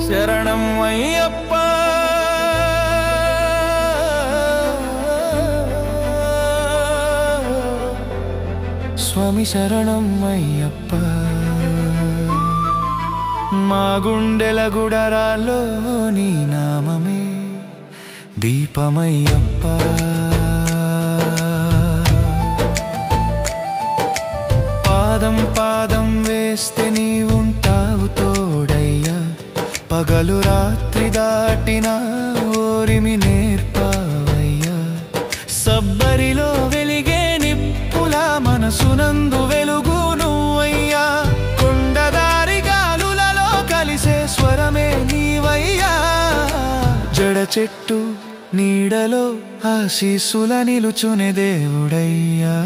शरणं अय्यप्पा स्वामी शरणं अय्यप्पा मा गुंडेल गुडरालो नी नाममे दीपमय्यप्पा पादं पादं वेस्ते नी उंटावु तोडय्या పగలు రాత్రి దాటిన ఓరిమి నేర్పావయ్యా సబ్బరిలో వెలిగే నిప్పులా మనసునందు వెలుగు నువ్వయ్యా కొండదారి గాలులలో కలిసే స్వరమే నీవయ్యా జడ చెట్టు నీడలో ఆశీస్సుల నిలుచునే దేవుడయ్యా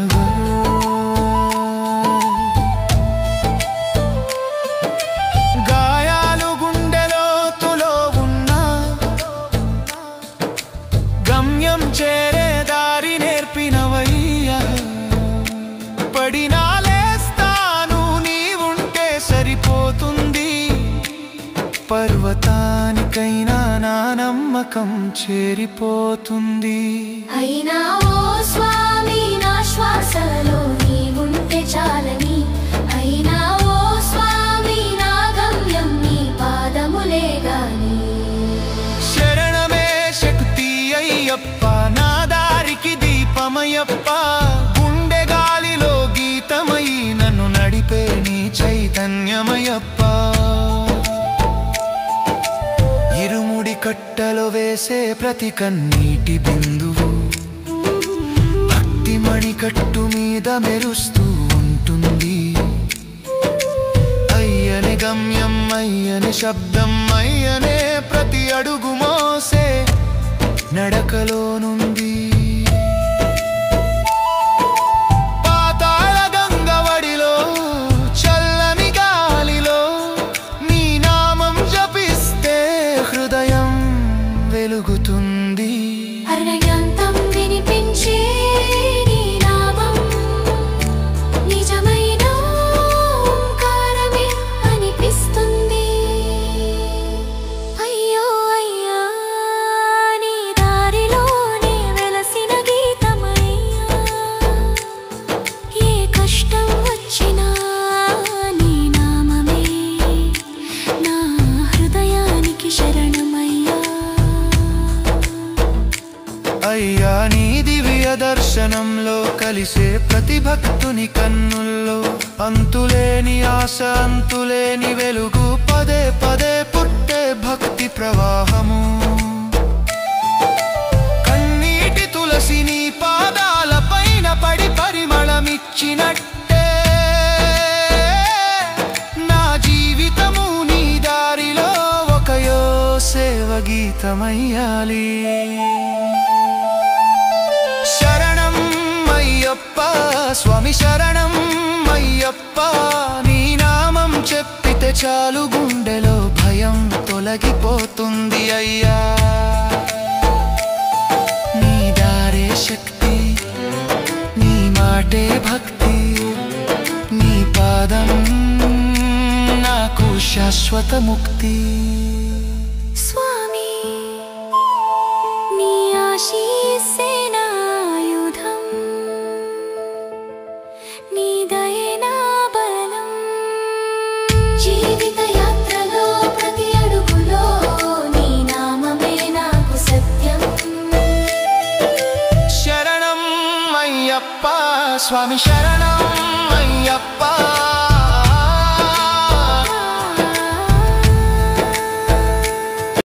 చేరే దారి నేర్పినవయ్యా పడినా లేస్తాను నీవుంటే సరిపోతుంది పర్వతానికైనా నా నమ్మకం చేరిపోతుంది అయినా ఓ స్వామి నా శ్వాసలో నీవుంటే చాలని అయినా ఓ స్వామి నా గమ్యం నీ పాదములే గాని శరణమే శక్తి అయ్యప్ప నా దారికి దీపమయ్యప్ప గుండె గాలిలో గీతమై నన్ను నడిపే నీ చైతన్యమయ్యప్ప ఇరుముడి కట్టలో వేసే ప్రతి కన్నీటి బిందువు భక్తి మణికట్టు మీద మెరుస్తూ ఉంటుంది అయ్యనే గమ్యం అయ్యనే శబ్దం అయ్యనే ప్రతి అడుగు మోసే నడకలో నుండి పాతాళ గంగవడిలో చల్లని గాలిలో నీ నామం జపిస్తే హృదయం వెలుగుతుంది అరణ్యాంతం వినిపించే నీ నామం నిజమైన ఓంకారమే అనిపిస్తుంది అయ్యో అయ్యా నీ దారిలోనే వెలసిన గీతమయ్యా ఏ కష్టం వచ్చినా నీ నామమే నా హృదయానికి శరణమయ్యా అయ్యా నీ దివ్య దర్శనంలో కలిసే ప్రతి భక్తుని కన్నుల్లో అంతులేని ఆశ అంతులేని వెలుగు పదే పదే పుట్టే భక్తి ప్రవాహము కన్నీటి తులసి నీ పాదాల పైన పడి పరిమళమిచ్చినట్టే నా జీవితము నీ దారిలో ఒక యోసేవ గీతమయ్యాలి శరణం అయ్యప్ప స్వామి శరణం అయ్యప్ప నీ నామం చెప్పితే చాలు గుండెలో భయం తొలగిపోతుంది అయ్యా నీ దారే శక్తి నీ మాటే భక్తి నీ పాదం నాకు శాశ్వత ముక్తి స్వామి నీ ఆశీస్సే నా ఆయుధం నీ దయే నా బలం జీవిత యాత్రలో ప్రతి అడుగులో నీ నామమే నాకు సత్యం శరణం అయ్యప్ప స్వామి శరణం అయ్యప్ప